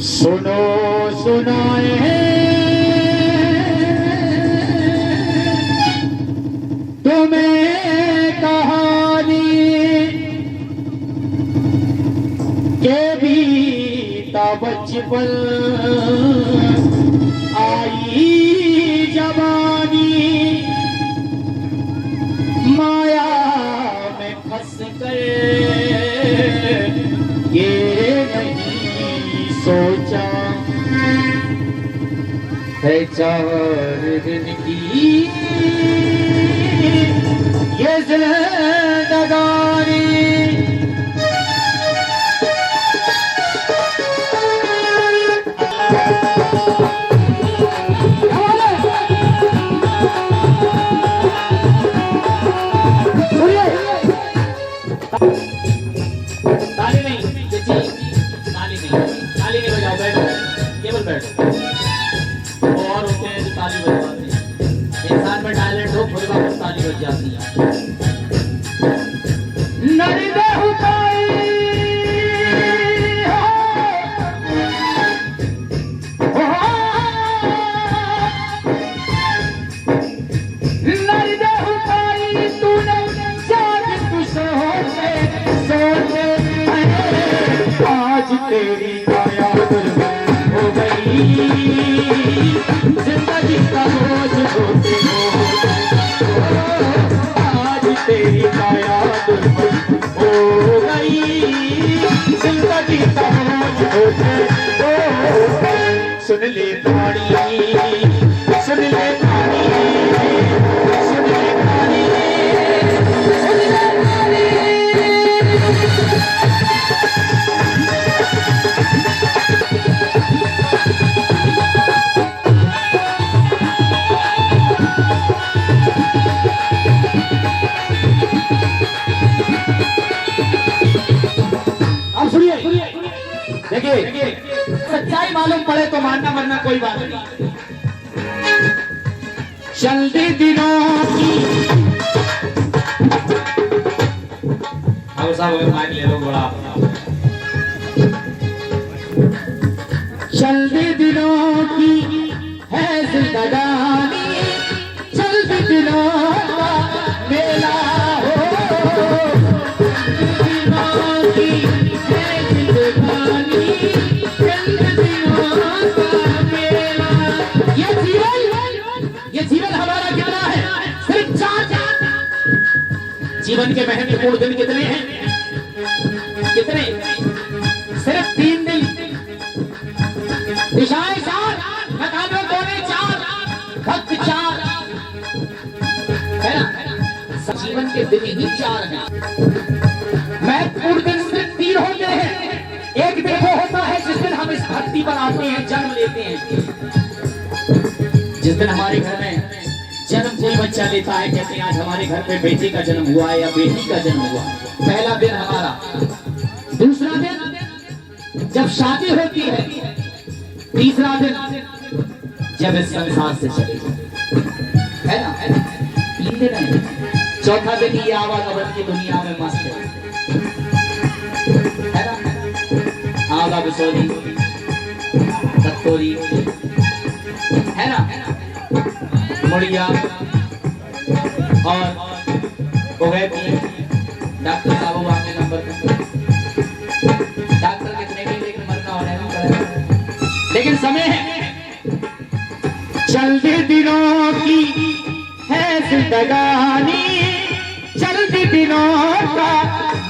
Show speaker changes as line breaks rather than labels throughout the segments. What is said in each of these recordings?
सुनो सुनाए तुम्हें कहानी के बीता बचपन आई जवानी माया में फंस गए ये नहीं सोचा है 4 दिन की ये जिंदगानी। ताली नहीं बजाओ, बैठो, केवल बैठो। और होते हैं जो ताली बजवाते हैं, इंसान में टैलेंट हो खुद वापस ताली बज जाती है। आज तेरी काया दुर्बल हो गई, जिंदगी का बोझ ढोते हो। आज तेरी काया दुर्बल हो गई, जिंदगी का बोझ ढोते हो। सुन ले ताड़ी, सुन ले ताड़ी, सुन ले ताड़ी, सुन ले ताड़ी। देखिए, सच्चाई मालूम पड़े तो मानना, वरना कोई बात नहीं। चलते दिनों की माइक ले लो बड़ा। चलते दिनों की है जिंदगानी, चलते दिनों का मेला हो। जीवन के महत्वपूर्ण दिन कितने हैं? कितने? सिर्फ 3 दिन। दिशाएं 4, मकानों कोने 4, भक्त 4 है ना? जीवन के दिन ही 4 हैं। महत्वपूर्ण दिन सिर्फ 3 होते हैं। एक दिन वो होता है जिस दिन हम इस धरती पर आते हैं, जन्म लेते हैं। जिस दिन हमारे घर में जन्म कोई बच्चा लेता है, कहते हैं आज हमारे घर में बेटे का जन्म हुआ है या बेटी का जन्म हुआ। पहला दिन हमारा। दूसरा दिन जब शादी होती है। तीसरा दिन जब इस संसार से चले जाए, है ना? 3 दिन है। चौथा दिन ये आवागमन की दुनिया में मस्त है ना? आवा बिसोली, तत्तोरी, है ना? मुड़िया और ओवैती। डॉक्टर साहब आगे नंबर पे, डॉक्टर कितने भी, लेकिन मरना होने में पड़ेगा। लेकिन समय है। चलते दिनों की है जिंदगानी, चलते दिनों का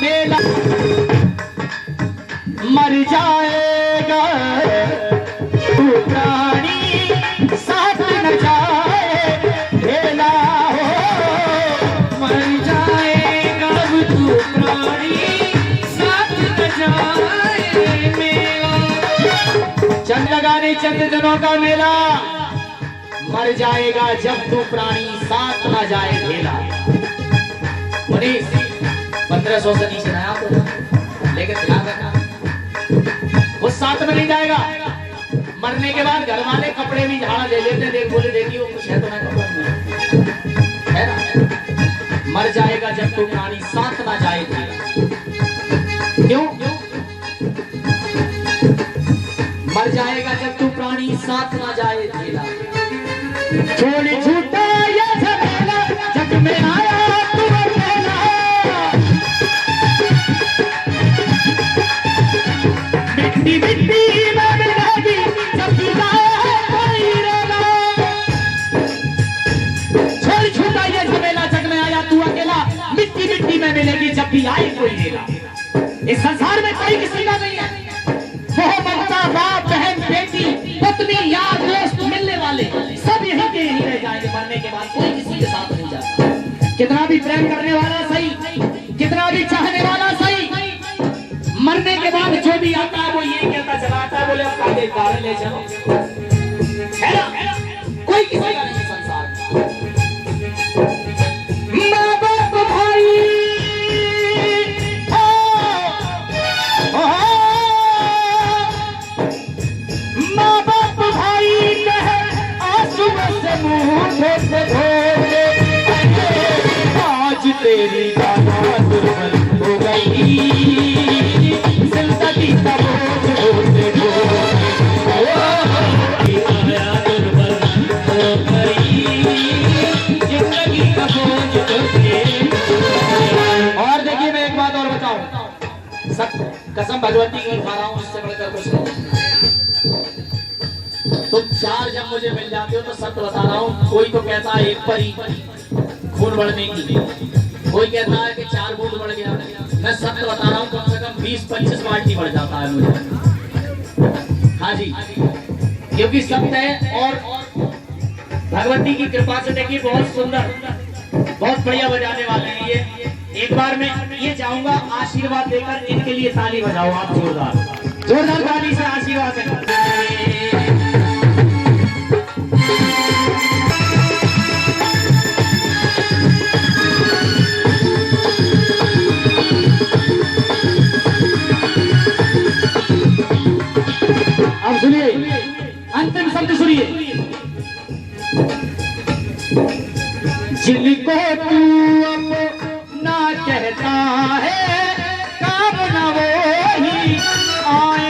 मेला। मर जाएगा तू प्राणी, साथ न जाए भेला हो। मर जाएगा तू प्राणी, साथ न जाए मेला। चंद लगाने चंद दिनों का मेला। मर जाएगा जब तू प्राणी, साथ न जाए भेला। 1500 से नीचे नया तो, लेकिन ध्यान रखना वो साथ में नहीं जाएगा। मरने के बाद घर वाले कपड़े भी झाड़ा दे लेते, देख बोले देखिए वो कुछ है तो मैं कपड़ा नहीं है ना। मर जाएगा जब तू प्राणी, साथ ना जाएगा। क्यों? मर जाएगा जब तू प्राणी साथ ना जाए तेरा।
छोड़ छूटा ये झमेला जग में आया तू अकेला। मिट्टी मिट्टी में मिलेगी जब तू जाए कोई रेला। छोड़ छूटा ये झमेला जग में आया तू अकेला। मिट्टी मिट्टी में मिलेगी जब भी आए कोई रेला। इस संसार में कोई किसी का नहीं है। मोहब्बता बाप बहन बेटी पत्नी यार दोस्त मिलने वाले सब यहीं के यहीं रह जाएंगे। मरने के बाद कोई किसी के साथ नहीं जाता। कितना भी प्रेम करने वाला सही, कितना भी चाहने वाला सही, मरने के बाद जो भी आता है वो ये कहता चला आता है, बोले अब काटे कार ले चलो, है ना? कोई किसी का नहीं संसार। माँ बाप भाई आज तेरी गाना दुर्बल हो गई। जिंदगी का बोझ ढोते दुर्बल हो गई। जिंदगी का बोझ ढोते। और देखिए मैं एक बात और बताऊं, सब कसम भगवती की खा रहा हूं, इससे बढ़कर कुछ नहीं। तुम चार जब मुझे मिल जाते हो तो सत्य बता रहा हूँ। कोई तो कहता है एक पर ही खून बढ़ने की, कोई कहता है कि 4 बूंद बढ़ गया। मैं सत्य बता रहा हूँ, कम से कम 20-25 बाल्टी बढ़ जाता है मुझे। हाँ जी, क्योंकि सत्य है। और भगवती की कृपा से देखिए बहुत सुंदर, बहुत बढ़िया बजाने वाले हैं ये। एक बार मैं ये चाहूंगा आशीर्वाद देकर इनके लिए ताली बजाओ आप, जोरदार जोरदार ताली से आशीर्वाद देकर। अब सुनिए, अंतिम शब्द सुनिए। जिनको तू अपना कहता है काम न वही आए।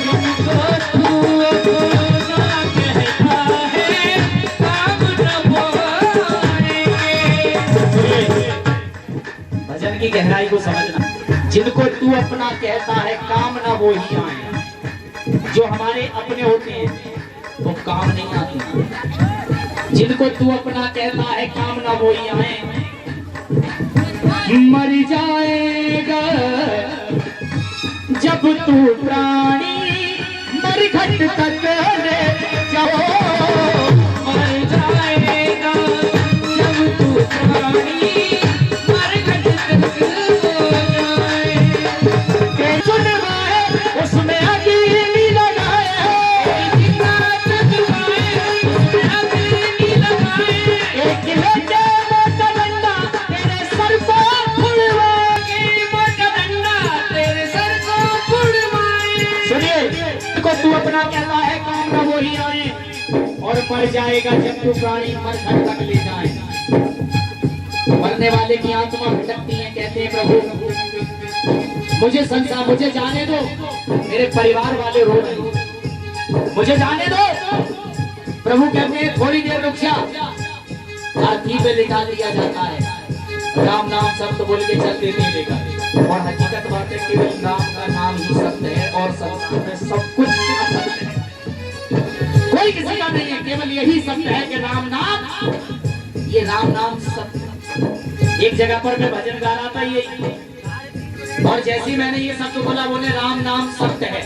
जिनको तू अपना कहता है काम न वही। भजन की गहराई को समझना। जिनको तू अपना कहता है काम न वही आए। जो हमारे अपने होते हैं वो काम नहीं आते। जिनको तू अपना कहता है काम ना वो ही आए। मर जाएगा जब तू प्राणी मरघट तक ले जाओ। मर जाएगा जब तू प्राणी मरघट तक जाए। चुनवाए उसमें तू अपना कहता है काम ना वो ही आए। और मर जाएगा जब तू प्राणी मरघट तक ले जाए। मरने वाले की आत्मा भटकती है, कहते हैं प्रभु मुझे संसार, मुझे जाने दो, मेरे परिवार वाले रो रहे हैं, मुझे जाने दो। प्रभु कहते हैं थोड़ी देर रुक जा। हाथी पे लिटा दिया जाता है, राम नाम शब्द बोल के चल देते हैं लेकर। और हकीकत बात है केवल राम का नाम ही सत्य है और संसार में सब कुछ असत्य है। कोई किसी का नहीं है, केवल यही सत्य है कि राम नाम, ये राम नाम सत्य। एक जगह पर मैं भजन गा रहा था ये, और जैसे ही मैंने ये शब्द बोला, बोले राम नाम सत्य है।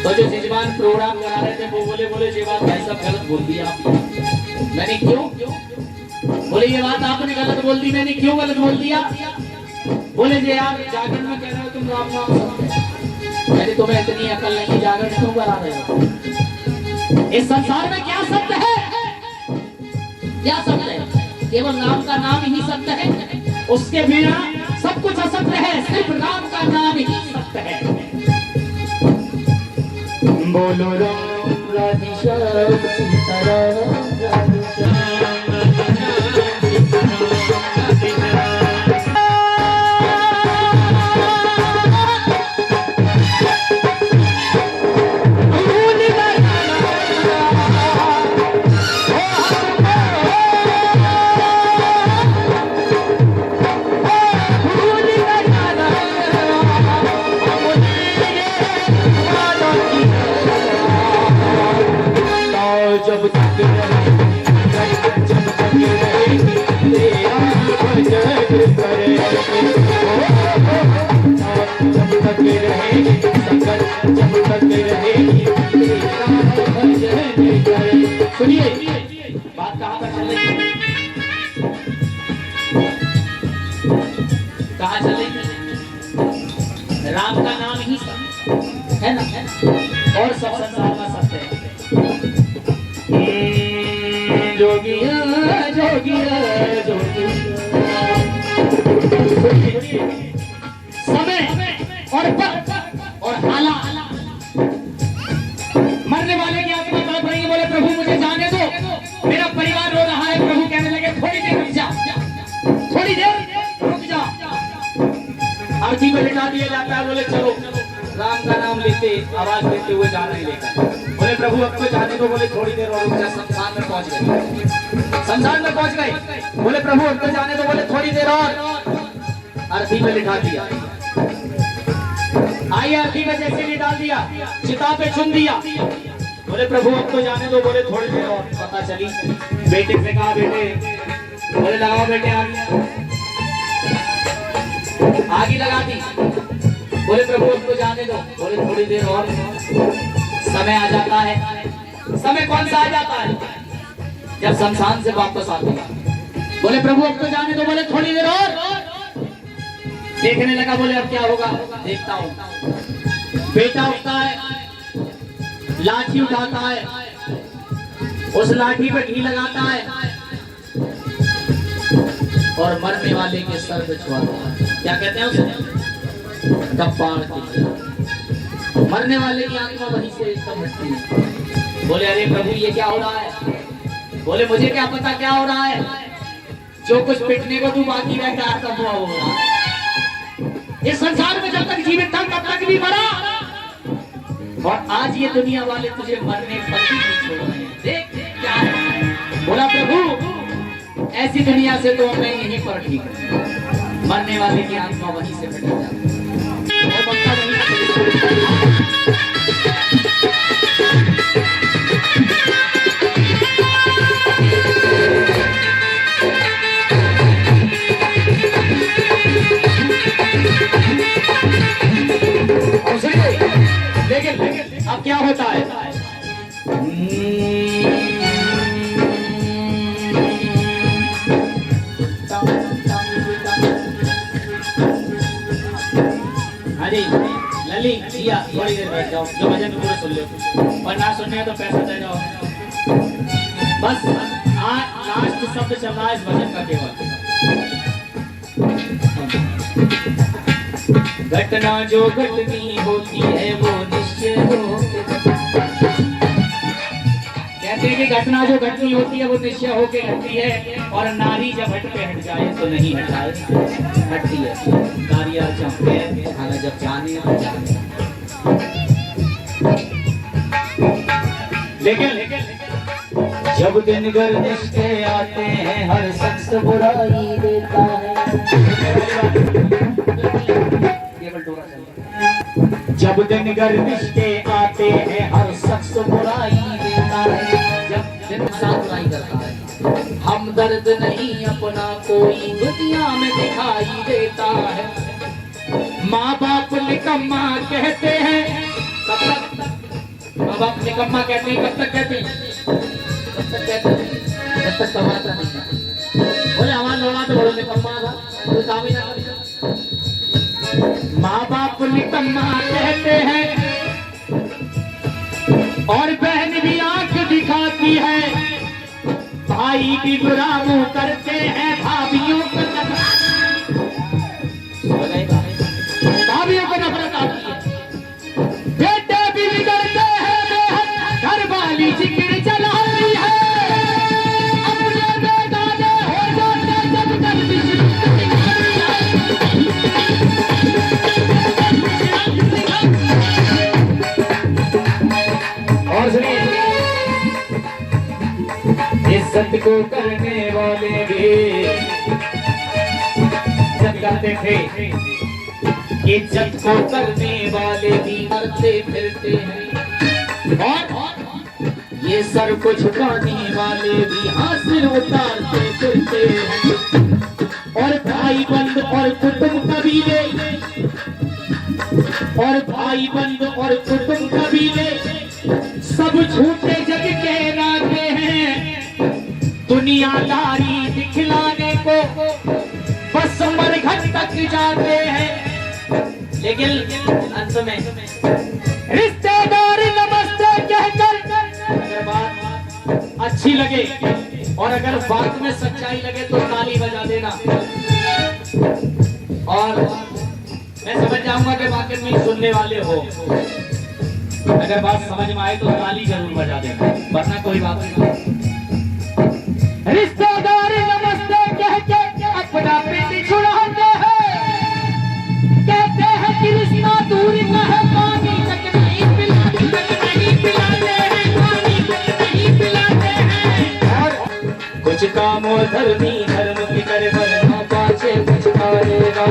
तो जो जजमान प्रोग्राम करा रहे थे वो बोले ये बात भाई साहब गलत बोल दी आपने। मैंने क्यों? बोले ये बात आपने गलत बोल दी। मैंने क्यों गलत बोल दिया? बोले जे यार जागरण में कह रहे हो तुम राम नाम सत्य। मैंने तुम्हें इतनी अकल नहीं, जागरण क्यों करा रहे हो? इस संसार में क्या सत्य है? क्या सत्य है? केवल राम का नाम ही सत्य है। उसके बिना सब कुछ असत्य है, सिर्फ राम का नाम ही सत्य है। बोलो राम राधे श्याम सीताराम राधे श्याम। सुनिए बात कहाँ पर चल रही है, कहाँ चल रही है? राम का नाम ही सत्य है ना, और सब संसार में सत्य है। जोगिया जोगिया जोगिया, समय और पद और हालात, मरने वाले की आत्मा तड़प रही है, बोले प्रभु मुझे जाने दो, मेरा परिवार रो रहा है। प्रभु कहने लगे थोड़ी देर रुक जा, थोड़ी देर रुक जा। आरती को लिटा दिया जाता है, बोले चलो राम का नाम लेते आवाज देते हुए जाना ही लेकर। बोले प्रभु अब तो जाने दो, बोले थोड़ी देर और रुक जा। शमशान में पहुंच गए, शमशान में पहुंच गए। बोले प्रभु अब तो जाने दो, बोले थोड़ी देर और। अर्थी में लिटा दिया, आई अर्थी में जैसे भी डाल दिया, चिता पे चुन दिया। बोले प्रभु अब तो जाने दो, बोले थोड़ी देर और। पता चली बेटे से कहा बेटे, बोले लगाओ बेटे आगी लगा दी। बोले प्रभु अब तो जाने दो, बोले थोड़ी देर और। समय आ जाता है, समय कौन सा आ जाता है? जब शमशान से वापस आते हैं। बोले प्रभु अब तो जाने दो, बोले थोड़ी देर और। देखने लगा, बोले अब क्या होगा, देखता हूं। बेटा उठता है, लाठी उठाता है, उस लाठी पे घी लगाता है और मरने वाले के सर पे छुआता है। क्या कहते हैं उसे? कपाड़ की। मरने वाले की आत्मा वहीं से एकदम हटती है। बोले अरे प्रभु ये क्या हो रहा है? बोले मुझे क्या पता क्या हो रहा है, जो कुछ पिटने को तू बाकी रह गया तब वो हो रहा है। इस संसार में जब तक जीवित था तब तक भी मरा, और आज ये दुनिया वाले तुझे मरने पर भी नहीं छोड़ रहे हैं। देख क्या है। बोला प्रभु ऐसी दुनिया से तो मैं यहीं पर ठीक हूं। मरने वाले की आत्मा वहीं से हट जाती है। लेकिन अब क्या होता है? अरे लली जिया थोड़ी देर बैठ जाओ, जो भजन पूरा सुन लो, और ना सुनने तो पैसा दे जाओ। बस आज लास्ट शब्द चल रहा है इस भजन का केवल। घटना जो घटनी होती है वो निश्चय हो, कहते हैं कि घटना जो घटनी होती है वो निश्चय होके घटती है, और नारी जब हट पे हट जाए तो नहीं हटाए हटती है। नारियां जब है जब जाने तो जाने। लेकिन जब दिन गर्दिश के आते हैं हर शख्स बुराई देता है। जब दिन गर्दिश के आते हैं हर शख्स बुराई देता है। जब दिन बुराई करता है, हम दर्द नहीं अपना कोई दुनिया में दिखाई देता है। माँ बाप निकम्मा कहते हैं, कब तक माँ बाप निकम्मा कहते हैं? कब तक कहते हैं? कब तक कहते हैं? जब तक कमाता नहीं। बोले हमारा लोड़ा तो बड़ा निकम्मा था, कोई काम ही ना करता। माँ बाप निकम्मा कहते हैं, और बहन भी आंख दिखाती है। भाई की गुलामी करते हैं, भाभियों को भाभियों को नफरत आती है। बेटे भी बिगड़ते हैं, घर वाली जिक्र चलाती है। अपने बेगाने हो जाते जब गर्दिश। और सुनिए, इज्जत को करने वाले भी जब करते थे, इज्जत को करने वाले भी मरते फिरते हैं। और
ये सर को झुकाने वाले भी हासिल उतारते फिरते हैं। और भाई बंद और कुटुंब कबीले, और भाई बंद और कुटुंब कबीले सब झूठे जग के नाते हैं। दुनियादारी दिखलाने को बस मरघट तक जाते हैं। लेकिन अंत में रिश्तेदार नमस्ते कहकर अगर बात अच्छी लगे और अगर बात में सच्चाई लगे तो ताली बजा देना। और मैं समझ जाऊंगा कि वाकई में सुनने वाले हो। अगर बात समझ में आए तो ताली जरूर बजा देना, वरना कोई बात नहीं। रिश्तेदार नमस्ते कह के अपना पेट छुड़ाते हैं। कहते हैं कि रिश्ता दूर न है, पानी तक नहीं पिलाते, नहीं पिलाते हैं, पानी तक नहीं पिलाते हैं। और कुछ काम और धर्मी धर्म की कर वरना पाछे कुछ करेगा।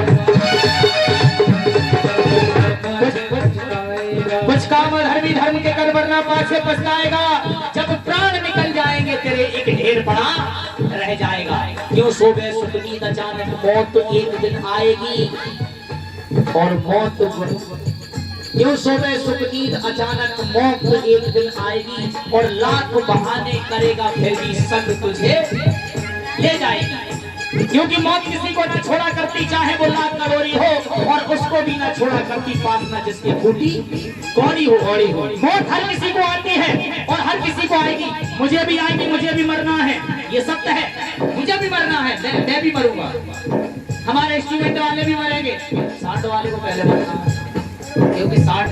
कुछ काम धर्मी धर्म के कर वरना पाछे पछताएगा। जब प्राण निकल जाएंगे तेरे एक ढेर पड़ा रह जाएगा। क्यों सोबे सुख नींद अचानक मौत तो एक दिन आएगी। और मौत क्यों सोबे सुख नींद अचानक मौत तो एक दिन आएगी। और लाख बहाने करेगा फिर भी संग तुझे ले जाएगी। क्योंकि मौत किसी को न छोड़ा करती, चाहे वो लाख करोड़ी हो, और उसको भी न छोड़ा करती पास न जिसकी फूटी कौड़ी हो। मौत हर किसी को आती है और हर किसी को आएगी। मुझे भी आएगी, मुझे भी मरना है, ये सत्य है। मुझे भी मरना है, मैं भी मरूंगा। हमारे इंस्ट्रूमेंट वाले भी मरेंगे। 60 वाले को पहले मरना है, क्योंकि 60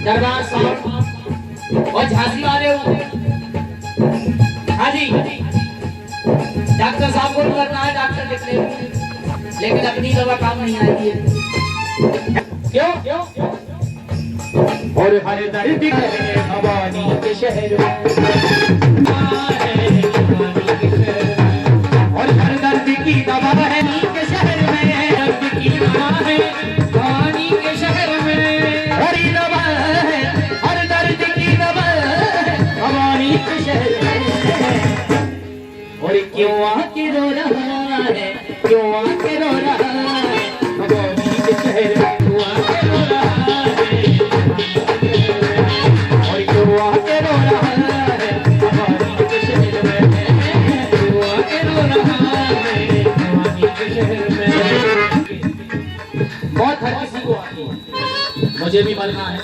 दरबार साहब और झांसी वाले हो। हाँ जी, डॉक्टर साहब को करना है, डॉक्टर लिख ले, लेकिन अपनी दवा काम नहीं आएगी। क्यों? और हर दर्द है भवानी के शहर में, और हर दर्द की दवा है के शहर में, दर्द की दवा है भवानी के शहर में। और ये दवा है, हर दर्द की दवा है भवानी के शहर में। और क्यों आके रो रहा है, क्यों आके रो रहा है भगवानी के शहर में, क्यों आके रो रहा है। और क्यों आके रो रहा है भगवानी के शहर में, क्यों आके रो रहा है भगवानी के शहर में। मौत हर किसी को आती है, मुझे भी मरना है,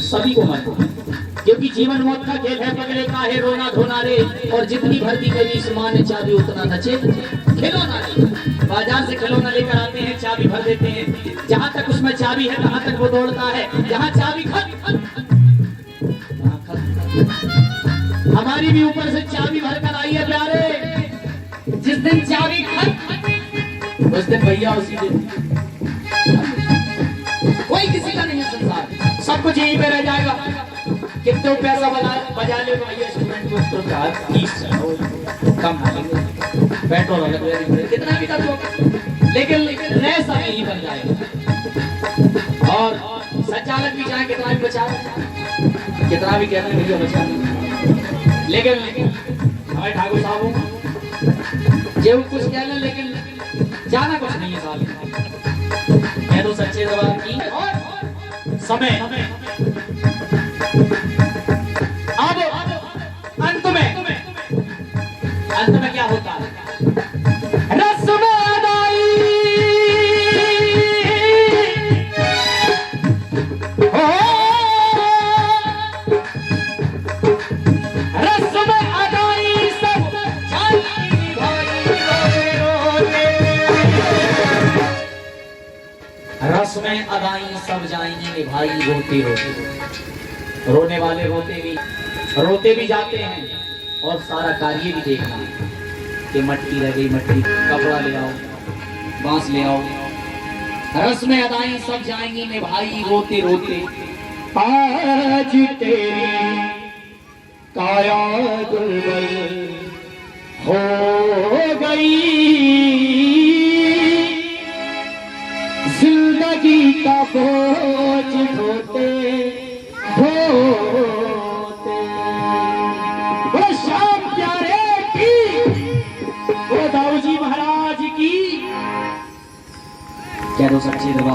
सभी को मरना है। क्योंकि जीवन मौत का खेल है, पगले का है रोना धोना रे। और जितनी भर्ती करी इस माँ ने चाबी उतना नचे खिलौना रे। बाजार से खिलौना लेकर आते हैं, चाबी भर देते हैं। जहाँ तक उसमें चाबी है तहाँ तक वो दौड़ता है। जहाँ चाबी खत्म, हमारी भी ऊपर से चाबी भर कर आई है प्यारे। जिस दिन चाबी खत्म उस दिन भैया उसी दिन कोई किसी का नहीं है संसार, सब कुछ यहीं पे रह जाएगा। कितने पैसा बजा ले भैया स्टूडेंट को तो कम पेट्रोल कितना भी कर दो, लेकिन रह सब यही बन जाएगा। और संचालक भी चाहे कितना भी बचा, कितना भी कहते हैं भैया बचा, लेकिन हमारे ठाकुर साहब जो कुछ कह लें लेकिन जाना कुछ नहीं है साहब। मैं तो सच्चे जवाब की और समय अब अंत में क्या होता है? रस्म अदाई हो, रस्म अदाई सब जाएंगे भाई रोते रोते, रस्म अदाई सब जाएंगे भाई रोते रोते। रोने वाले रोते भी जाते हैं और सारा कार्य भी देखना है कि मट्टी रह गई, मट्टी कपड़ा ले आओ, बांस ले आओ। रस्म अदाई सब जाएंगी निभाई रोते रोते। आज तेरी काया दुर्बल हो गई, जिंदगी का बोझ ढोते ढोते। बोलो सच्ची दरबार